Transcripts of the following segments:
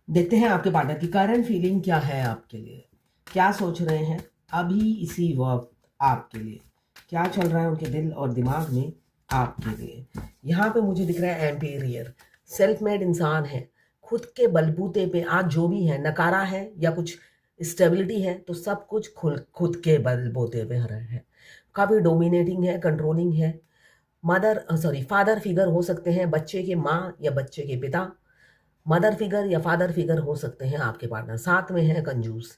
देखते हैं आपके पार्टनर की करंट फीलिंग क्या है आपके लिए, क्या सोच रहे हैं अभी इसी वक्त आपके लिए, क्या चल रहा है उनके दिल और दिमाग में आपके लिए। यहाँ पे मुझे दिख रहा है एम्पेरियर, सेल्फ मेड इंसान है, खुद के बलबूते पे आज जो भी है नकारा है या कुछ स्टेबिलिटी है तो सब कुछ खुद के बलबूते पे रहा है। काफ़ी डोमिनेटिंग है, कंट्रोलिंग है। फादर फिगर हो सकते हैं, बच्चे के माँ या बच्चे के पिता। मदर फिगर या फादर फिगर हो सकते हैं आपके पार्टनर। साथ में है कंजूस,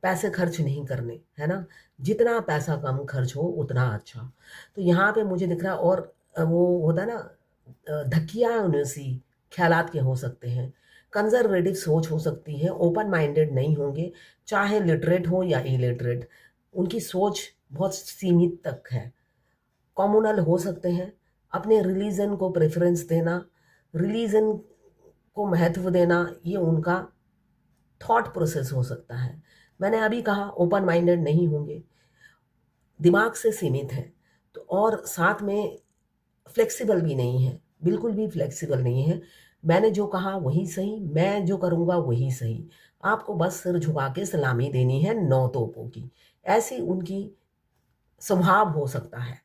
पैसे खर्च नहीं करने, है ना। जितना पैसा कम खर्च हो उतना अच्छा। तो यहाँ पे मुझे दिख रहा है। और वो होता है ना, धकिया उनसी ख्यालात के हो सकते हैं। कंजर्वेटिव सोच हो सकती है, ओपन माइंडेड नहीं होंगे, चाहे लिटरेट हो या इलिटरेट। उनकी सोच बहुत सीमित तक है। कॉम्युनल हो सकते हैं, अपने रिलीजन को प्रेफरेंस देना, रिलीजन को महत्व देना, ये उनका थॉट प्रोसेस हो सकता है। मैंने अभी कहा ओपन माइंडेड नहीं होंगे, दिमाग से सीमित है। तो और साथ में फ्लेक्सिबल भी नहीं है, बिल्कुल भी फ्लेक्सिबल नहीं है। मैंने जो कहा वही सही, मैं जो करूँगा वही सही। आपको बस सिर झुका के सलामी देनी है नौ तोपों की, ऐसी उनकी स्वभाव हो सकता है।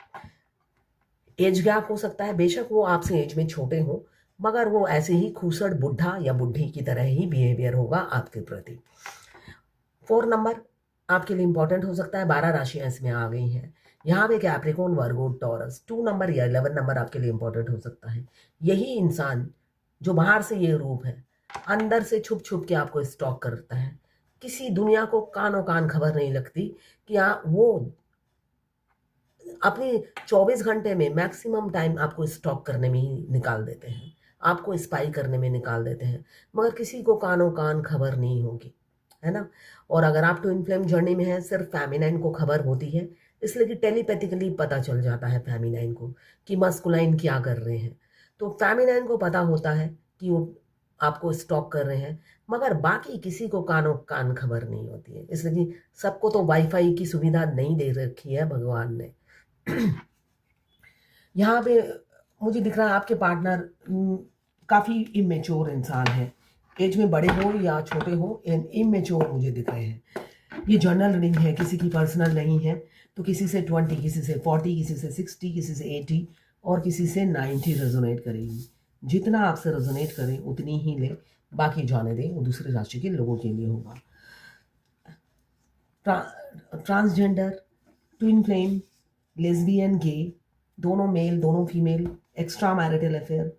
एज गैप हो सकता है, बेशक वो आपसे एज में छोटे हों, मगर वो ऐसे ही खूसड़ बुढ़ा या बुढ़ी की तरह ही बिहेवियर होगा आपके प्रति। 4 नंबर आपके लिए इंपॉर्टेंट हो सकता है, 12 राशियां इसमें आ गई हैं। यहाँ पे कैप्रिकॉर्न, वर्गो, टॉरस। 2 नंबर या 11 नंबर आपके लिए इंपॉर्टेंट हो सकता है। यही इंसान जो बाहर से ये रूप है, अंदर से छुप छुप के आपको स्टॉक करता है। किसी दुनिया को कानो कान खबर नहीं लगती कि वो अपनी 24 घंटे में मैक्सिमम टाइम आपको स्टॉक करने में ही निकाल देते हैं, आपको स्पाई करने में निकाल देते हैं, मगर किसी को कानो कान खबर नहीं होगी, है ना। और अगर आप ट्विन फ्लेम जर्नी में हैं, सिर्फ फेमिनाइन को खबर होती है, इसलिए कि टेलीपैथिकली पता चल जाता है फेमिनाइन को कि मस्कुलाइन क्या कर रहे हैं। तो फेमिनाइन को पता होता है कि वो आपको स्टॉक कर रहे हैं, मगर बाकी किसी को कानो कान खबर नहीं होती है, इसलिए कि सबको तो वाईफाई की सुविधा नहीं दे रखी है भगवान ने। यहाँ पे मुझे दिख रहा है आपके पार्टनर काफ़ी इमेच्योर इंसान है, एज में बड़े हो या छोटे हो, इमेच्योर मुझे दिख रहे हैं। ये जर्नल रीडिंग है, किसी की पर्सनल नहीं है। तो किसी से 20, किसी से 40, किसी से 60, किसी से 80 और किसी से 90 रेजोनेट करेगी। जितना आपसे रेजोनेट करे उतनी ही ले, बाकी जाने दें, वो दूसरे राशि के लोगों के लिए होगा। ट्रांसजेंडर, ट्विन फ्लेम, लेस्बियन, गे, दोनों मेल दोनों फीमेल, एक्स्ट्रा मैरिटल अफेयर,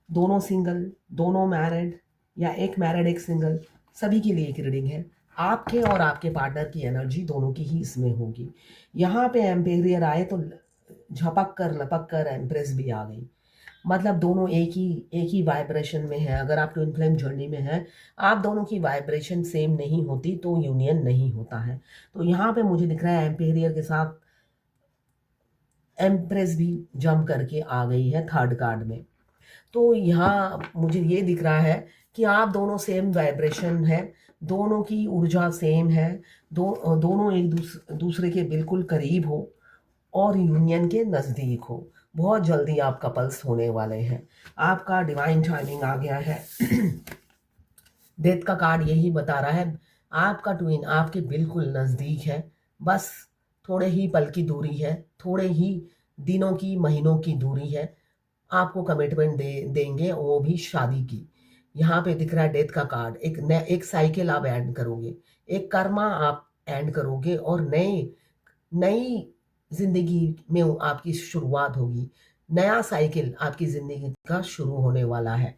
दोनों सिंगल, दोनों मैरिड या एक मैरिड एक सिंगल, सभी के लिए एक रीडिंग है। आपके और आपके पार्टनर की एनर्जी दोनों की ही इसमें होगी। यहाँ पे एम्पेरियर आए तो झपक कर लपक कर एम्प्रेस भी आ गई। मतलब दोनों एक ही वाइब्रेशन में है। अगर आप ट्विन फ्लेम जर्नी में हैं, आप दोनों की वाइब्रेशन सेम नहीं होती तो यूनियन नहीं होता है। तो यहाँ पे मुझे दिख रहा है एम्पेरियर के साथ एम्प्रेस भी जंप करके आ गई है थर्ड कार्ड में। तो यहाँ मुझे ये दिख रहा है कि आप दोनों सेम वाइब्रेशन है, दोनों की ऊर्जा सेम है, दोनों एक दूसरे के बिल्कुल करीब हो और यूनियन के नज़दीक हो। बहुत जल्दी आप कपल्स होने वाले हैं, आपका डिवाइन टाइमिंग आ गया है। डेथ का कार्ड यही बता रहा है, आपका ट्विन आपके बिल्कुल नज़दीक है, बस थोड़े ही पल की दूरी है, थोड़े ही दिनों की महीनों की दूरी है। आपको कमिटमेंट देंगे, वो भी शादी की। यहाँ पे दिख रहा है डेथ का कार्ड, एक साइकिल आप एंड करोगे, एक कर्मा आप एंड करोगे और नई जिंदगी में आपकी शुरुआत होगी। नया साइकिल आपकी जिंदगी का शुरू होने वाला है।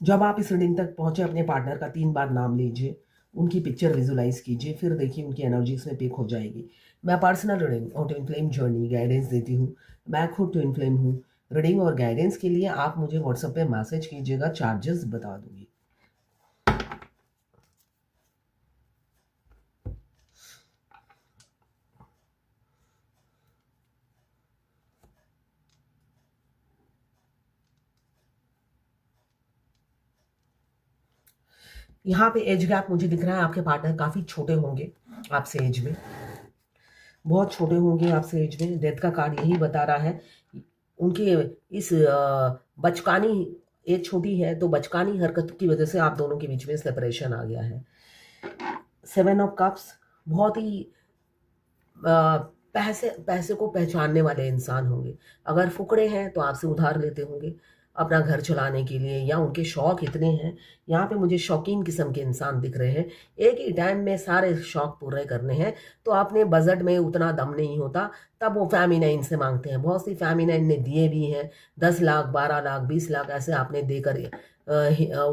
जब आप इस रीडिंग तक पहुंचे, अपने पार्टनर का 3 बार नाम लीजिए, उनकी पिक्चर विजुलाइज कीजिए, फिर देखिए उनकी एनर्जी इसमें पिक हो जाएगी। मैं पर्सनल रीडिंग और ट्विन फ्लेम जर्नी गाइडेंस देती हूँ। मैं खुद ट्विन फ्लेम हूँ। रीडिंग और गाइडेंस के लिए आप मुझे व्हाट्सएप पे मैसेज कीजिएगा, चार्जेस बता दूंगी। यहाँ पे एज गैप मुझे दिख रहा है, आपके पार्टनर काफ़ी छोटे होंगे आपसे एज में, बहुत छोटे होंगे आपसे एज में। डेथ का कार्ड यही बता रहा है, उनके इस बचकानी एज छोटी है तो बचकानी हरकत की वजह से आप दोनों के बीच में सेपरेशन आ गया है। 7 ऑफ कप्स बहुत ही पैसे को पहचानने वाले इंसान होंगे। अगर फुकरे हैं तो आपसे उधार लेते होंगे अपना घर चलाने के लिए, या उनके शौक इतने हैं। यहाँ पे मुझे शौकीन किस्म के इंसान दिख रहे हैं, एक ही टाइम में सारे शौक पूरे करने हैं, तो अपने बजट में उतना दम नहीं होता, तब वो फेमिनाइन से मांगते हैं। बहुत सी फेमिनाइन ने दिए भी हैं, 10 लाख 12 लाख 20 लाख ऐसे आपने देकर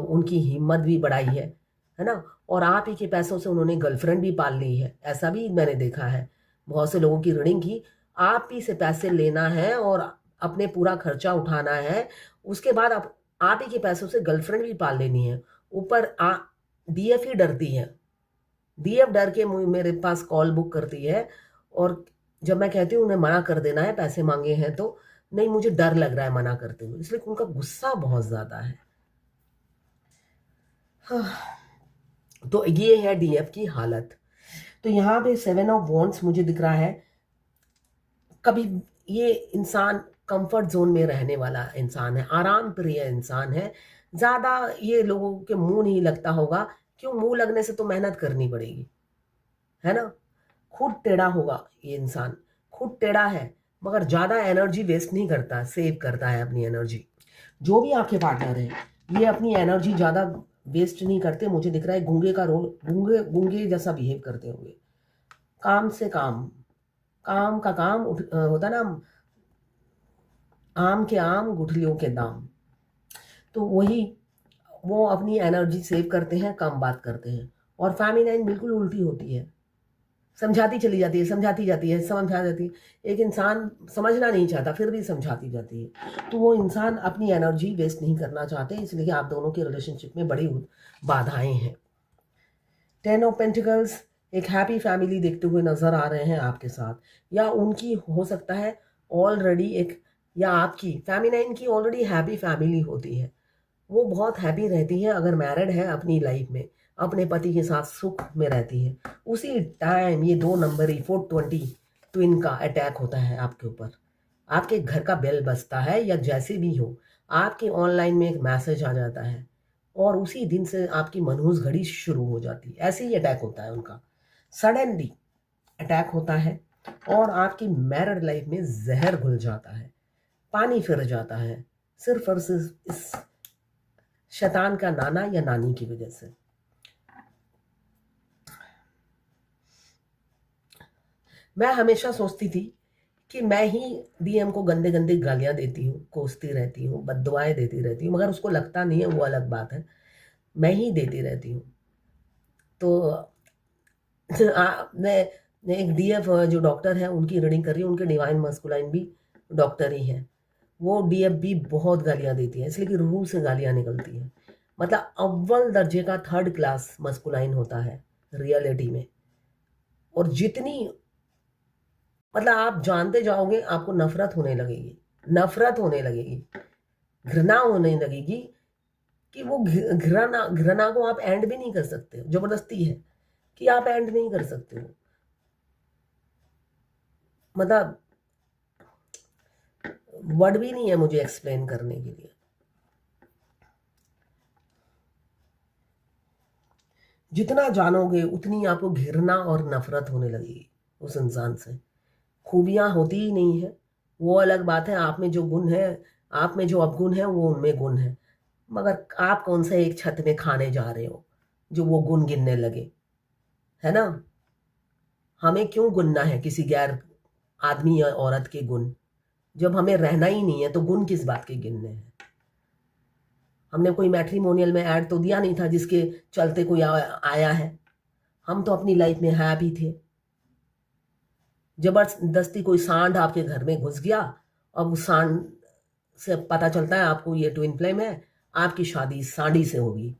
उनकी हिम्मत भी बढ़ाई है ना। और आप ही के पैसों से उन्होंने गर्लफ्रेंड भी पाल ली है, ऐसा भी मैंने देखा है। बहुत से लोगों की ऋणिंग की, आप ही से पैसे लेना है और अपने पूरा खर्चा उठाना है, उसके बाद आप ही के पैसों से गर्लफ्रेंड भी पाल लेनी है। ऊपर डीएफ ही डरती है, डीएफ डर के मेरे पास कॉल बुक करती है, और जब मैं कहती हूँ उन्हें मना कर देना है, पैसे मांगे हैं तो नहीं, मुझे डर लग रहा है मना करते हुए, इसलिए उनका गुस्सा बहुत ज्यादा है। तो ये है डीएफ की हालत। तो यहाँ पे 7 ऑफ वॉन्ड्स मुझे दिख रहा है। कभी ये इंसान कंफर्ट जोन में रहने वाला इंसान है, आराम प्रिय इंसान है, ज़्यादा ये लोगों के मुंह नहीं लगता होगा। क्यों मुंह लगने से तो मेहनत करनी पड़ेगी, है ना। खुद टेढ़ा होगा ये इंसान, खुद टेढ़ा है, मगर ज़्यादा एनर्जी वेस्ट नहीं करता, सेव करता है अपनी एनर्जी। जो भी आपके पार्टनर है ये अपनी एनर्जी ज़्यादा वेस्ट नहीं करते। मुझे दिख रहा है गूंगे का रोल, गूंगे जैसा बिहेव करते होंगे। काम से काम, काम का काम होता ना, आम के आम गुठलियों के दाम। तो वही वो अपनी एनर्जी सेव करते हैं, कम बात करते हैं। और फेमिनाइन बिल्कुल उल्टी होती है, समझाती चली जाती है, समझाती जाती है, समझा जाती है। एक इंसान समझना नहीं चाहता फिर भी समझाती जाती है, तो वो इंसान अपनी एनर्जी वेस्ट नहीं करना चाहते, इसलिए आप दोनों के रिलेशनशिप में बड़ी बाधाएं हैं। 10 ऑफ पेंटिकल्स, एक हैप्पी फैमिली देखते हुए नजर आ रहे हैं आपके साथ, या उनकी हो सकता है ऑलरेडी एक, या आपकी फेमिनाइन की ऑलरेडी हैप्पी फैमिली होती है। वो बहुत हैप्पी रहती है, अगर मैरिड है अपनी लाइफ में, अपने पति के साथ सुख में रहती है। उसी टाइम ये 2 नंबरी 420 ट्विन का अटैक होता है आपके ऊपर। आपके घर का बेल बजता है, या जैसे भी हो, आपके ऑनलाइन में एक मैसेज आ जाता है, और उसी दिन से आपकी मनहूस घड़ी शुरू हो जाती है। ऐसे ही अटैक होता है उनका, सडनली अटैक होता है, और आपकी मैरिड लाइफ में जहर घुल जाता है, पानी फिर जाता है, सिर्फ और सिर्फ इस शैतान का नाना या नानी की वजह से। मैं हमेशा सोचती थी कि मैं ही डीएम को गंदे गंदे गालियां देती हूँ, कोसती रहती हूँ, बद्दुआएं देती रहती हूँ, मगर उसको लगता नहीं है, वो अलग बात है, मैं ही देती रहती हूँ। तो मैं एक डीएफ जो डॉक्टर है उनकी रीडिंग कर रही हूँ, उनके डिवाइन मस्कुलाइन भी डॉक्टर ही है। वो डीएफ भी बहुत गालियां देती है, इसलिए कि रूह से गालियां निकलती हैं। मतलब अव्वल दर्जे का 3rd क्लास मस्कुलाइन होता है रियलिटी में। और जितनी, मतलब आप जानते जाओगे आपको नफरत होने लगेगी, नफरत होने लगेगी, घृणा होने लगेगी, कि वो घृणा को आप एंड भी नहीं कर सकते हो। जबरदस्ती है कि आप एंड नहीं कर सकते हो। मतलब वर्ड भी नहीं है मुझे एक्सप्लेन करने के लिए। जितना जानोगे उतनी आपको घृणा और नफरत होने लगेगी उस इंसान से। खूबियां होती ही नहीं है, वो अलग बात है। आप में जो गुण है, आप में जो अवगुण है, वो उनमें गुण है, मगर आप कौन सा एक छत में खाने जा रहे हो जो वो गुण गिनने लगे, है ना। हमें क्यों गिनना है किसी गैर आदमी या औरत के गुण, जब हमें रहना ही नहीं है तो गुण किस बात के गिनने हैं। हमने कोई मैट्रिमोनियल में ऐड तो दिया नहीं था जिसके चलते कोई आया है। हम तो अपनी लाइफ में हैप्पी थे। जबरदस्ती कोई सांड आपके घर में घुस गया, अब उस सांड से पता चलता है आपको ये ट्विन फ्लेम है, आपकी शादी सांडी से होगी।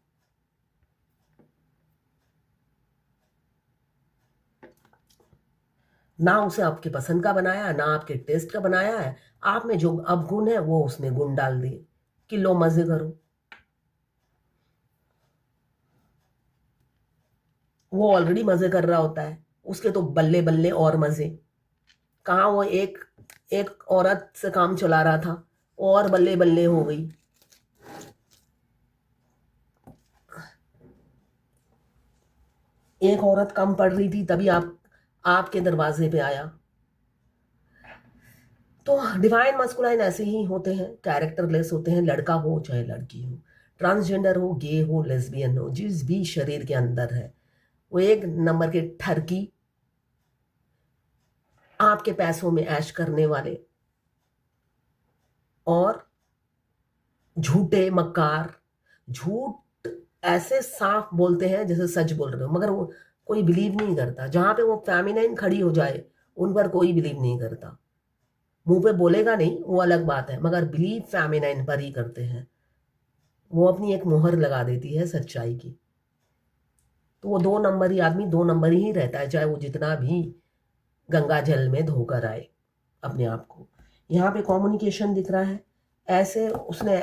ना उसे आपके पसंद का बनाया, ना आपके टेस्ट का बनाया है। आप में जो अवगुण है वो उसने गुण डाल दिए कि लो मजे करो। वो ऑलरेडी मजे कर रहा होता है, उसके तो बल्ले बल्ले और मजे। कहाँ वो एक औरत से काम चला रहा था और बल्ले बल्ले हो गई। एक औरत कम पढ़ रही थी तभी आपके दरवाजे पे आया। तो डिवाइन मस्कुलाइन ऐसे ही होते हैं, कैरेक्टरलेस होते हैं, लड़का हो चाहे लड़की हो, ट्रांसजेंडर हो, गे हो, लेस्बियन हो, जिस भी शरीर के अंदर है, वो एक नंबर के ठरकी, आपके पैसों में ऐश करने वाले और झूठे मक्कार, झूठ ऐसे साफ बोलते हैं जैसे सच बोल रहे हो, मगर वो कोई बिलीव नहीं करता। जहां पे वो फेमिनाइन खड़ी हो जाए उन पर कोई बिलीव नहीं करता। मुंह पे बोलेगा नहीं, वो अलग बात है, मगर बिलीव फेमिनाइन पर ही करते हैं। वो अपनी एक मोहर लगा देती है सच्चाई की। तो वो 2 नंबर ही आदमी 2 नंबर ही रहता है, चाहे वो जितना भी गंगा जल में धोकर आए अपने आप को। यहाँ पे कम्युनिकेशन दिख रहा है, ऐसे उसने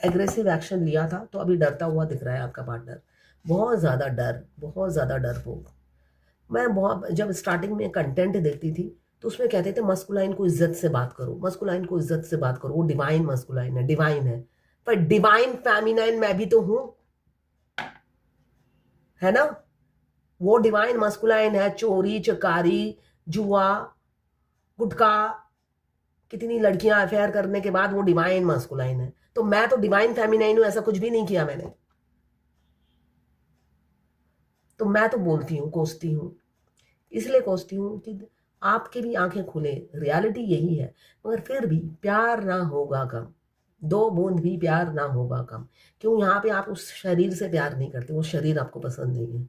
एग्रेसिव एक्शन लिया था तो अभी डरता हुआ दिख रहा है आपका पार्टनर। बहुत ज़्यादा डर, बहुत ज़्यादा डरपोक। मैं बहुत जब स्टार्टिंग में कंटेंट देखती थी तो उसमें कहते थे मस्कुलाइन को इज्जत से बात करो, मस्कुलाइन को इज्जत से बात करो, वो डिवाइन मस्कुलाइन है, डिवाइन है। पर डिवाइन फेमिनाइन मैं भी तो हूं, है ना। वो डिवाइन मस्कुलाइन है, चोरी चकारी जुआ गुटखा, कितनी लड़कियां अफेयर करने के बाद वो डिवाइन मस्कुलाइन है। तो मैं तो डिवाइन फेमिनाइन हूं, ऐसा कुछ भी नहीं किया मैंने। तो मैं तो बोलती हूँ, कोसती हूँ, इसलिए कोसती हूँ कि आपकी भी आंखें खुले। रियलिटी यही है, मगर फिर भी प्यार ना होगा कम, 2 बूंद भी प्यार ना होगा कम। क्यों? यहाँ पे आप उस शरीर से प्यार नहीं करते, वो शरीर आपको पसंद नहीं है,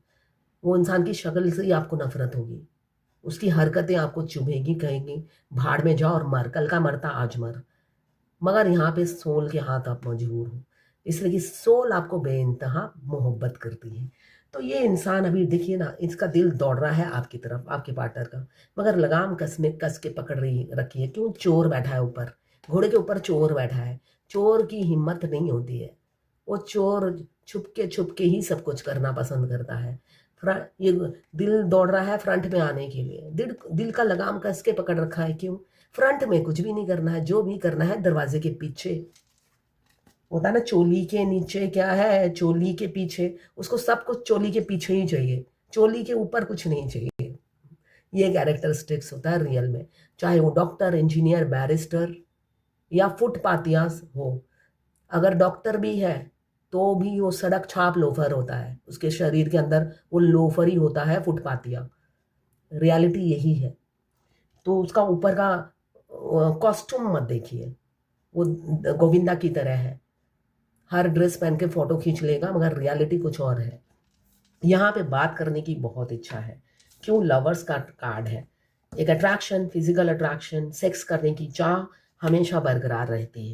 वो इंसान की शक्ल से ही आपको नफरत होगी, उसकी हरकतें आपको चुभेगी, कहेंगी भाड़ में जाओ और मर, कल का मरता आज मर। मगर यहाँ पे सोल के हाथ आप मजबूर हो, इसलिए कि सोल आपको बेइंतहा मोहब्बत करती है। तो ये इंसान अभी देखिए ना, इसका दिल दौड़ रहा है आपकी तरफ, आपके पार्टनर का, मगर लगाम कस के पकड़ रही रखी है। क्यों? चोर बैठा है ऊपर, घोड़े के ऊपर चोर बैठा है। चोर की हिम्मत नहीं होती है, वो चोर छुप के ही सब कुछ करना पसंद करता है। ये दिल दौड़ रहा है फ्रंट में आने के लिए, दिल का लगाम कस के पकड़ रखा है। क्यों? फ्रंट में कुछ भी नहीं करना है, जो भी करना है दरवाजे के पीछे होता है ना, चोली के नीचे क्या है, चोली के पीछे। उसको सब कुछ चोली के पीछे ही चाहिए, चोली के ऊपर कुछ नहीं चाहिए। ये कैरेक्टरिस्टिक्स होता है रियल में, चाहे वो डॉक्टर, इंजीनियर, बैरिस्टर या फुटपाथिया हो। अगर डॉक्टर भी है तो भी वो सड़क छाप लोफर होता है, उसके शरीर के अंदर वो लोफर ही होता है, फुटपाथिया। रियलिटी यही है। तो उसका ऊपर का कॉस्ट्यूम मत देखिए, वो गोविंदा की तरह है, हर ड्रेस पहन के फोटो खींच लेगा, मगर रियलिटी कुछ और है। यहाँ पे बात करने की बहुत इच्छा है। क्यों? लवर्स का कार्ड है, एक अट्रैक्शन, फिजिकल अट्रैक्शन, सेक्स करने की चाह हमेशा बरकरार रहती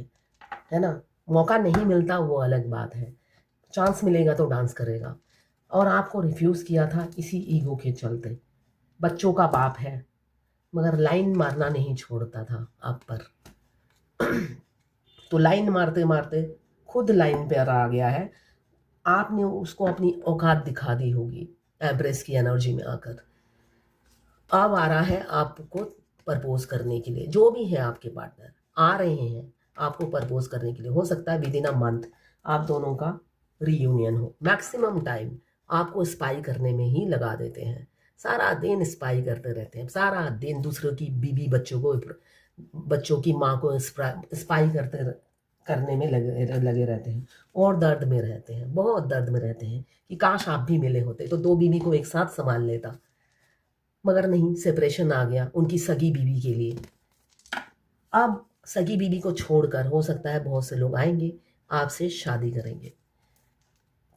है ना। मौका नहीं मिलता वो अलग बात है, चांस मिलेगा तो डांस करेगा। और आपको रिफ्यूज़ किया था इसी ईगो के चलते। बच्चों का बाप है, मगर लाइन मारना नहीं छोड़ता था आप पर। तो लाइन मारते मारते खुद लाइन पर आ गया है, आपने उसको अपनी औकात दिखा दी होगी एब्रेस की एनर्जी में आकर। अब आ रहा है आपको प्रपोज करने के लिए। जो भी है आपके पार्टनर आ रहे हैं आपको प्रपोज करने के लिए। हो सकता है विद इन अ मंथ आप दोनों का रीयूनियन हो। मैक्सिमम टाइम आपको स्पाई करने में ही लगा देते हैं, सारा दिन स्पाई करते रहते हैं, सारा दिन दूसरों की बीवी बच्चों की माँ को स्पाई करने में लगे रहते हैं, और दर्द में रहते हैं, बहुत दर्द में रहते हैं कि काश आप भी मिले होते तो 2 बीवी को एक साथ संभाल लेता। मगर नहीं, सेपरेशन आ गया उनकी सगी बीवी के लिए। अब सगी बीवी को छोड़कर हो सकता है बहुत से लोग आएंगे, आपसे शादी करेंगे,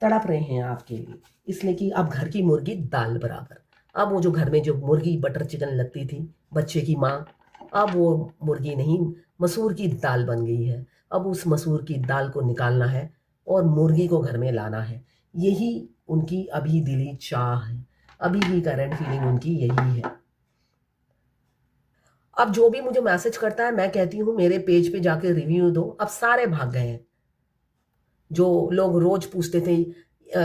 तड़प रहे हैं आपके लिए, इसलिए कि अब घर की मुर्गी दाल बराबर। अब वो जो घर में जो मुर्गी बटर चिकन लगती थी बच्चे की माँ, अब वो मुर्गी नहीं, मसूर की दाल बन गई है। अब उस मसूर की दाल को निकालना है और मुर्गी को घर में लाना है। यही उनकी अभी दिली चाह है, अभी भी करंट फीलिंग उनकी यही है। अब जो भी मुझे मैसेज करता है मैं कहती हूँ मेरे पेज पे जाके रिव्यू दो। अब सारे भाग गए हैं। जो लोग रोज पूछते थे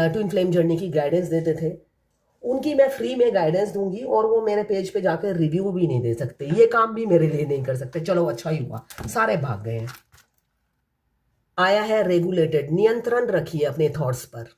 ट्विन फ्लेम जर्नी की गाइडेंस देते थे, उनकी मैं फ्री में गाइडेंस दूंगी और वो मेरे पेज पे जाकर रिव्यू भी नहीं दे सकते, ये काम भी मेरे लिए नहीं कर सकते। चलो अच्छा ही हुआ, सारे भाग गए हैं। आया है रेगुलेटेड, नियंत्रण रखिए अपने थॉट्स पर।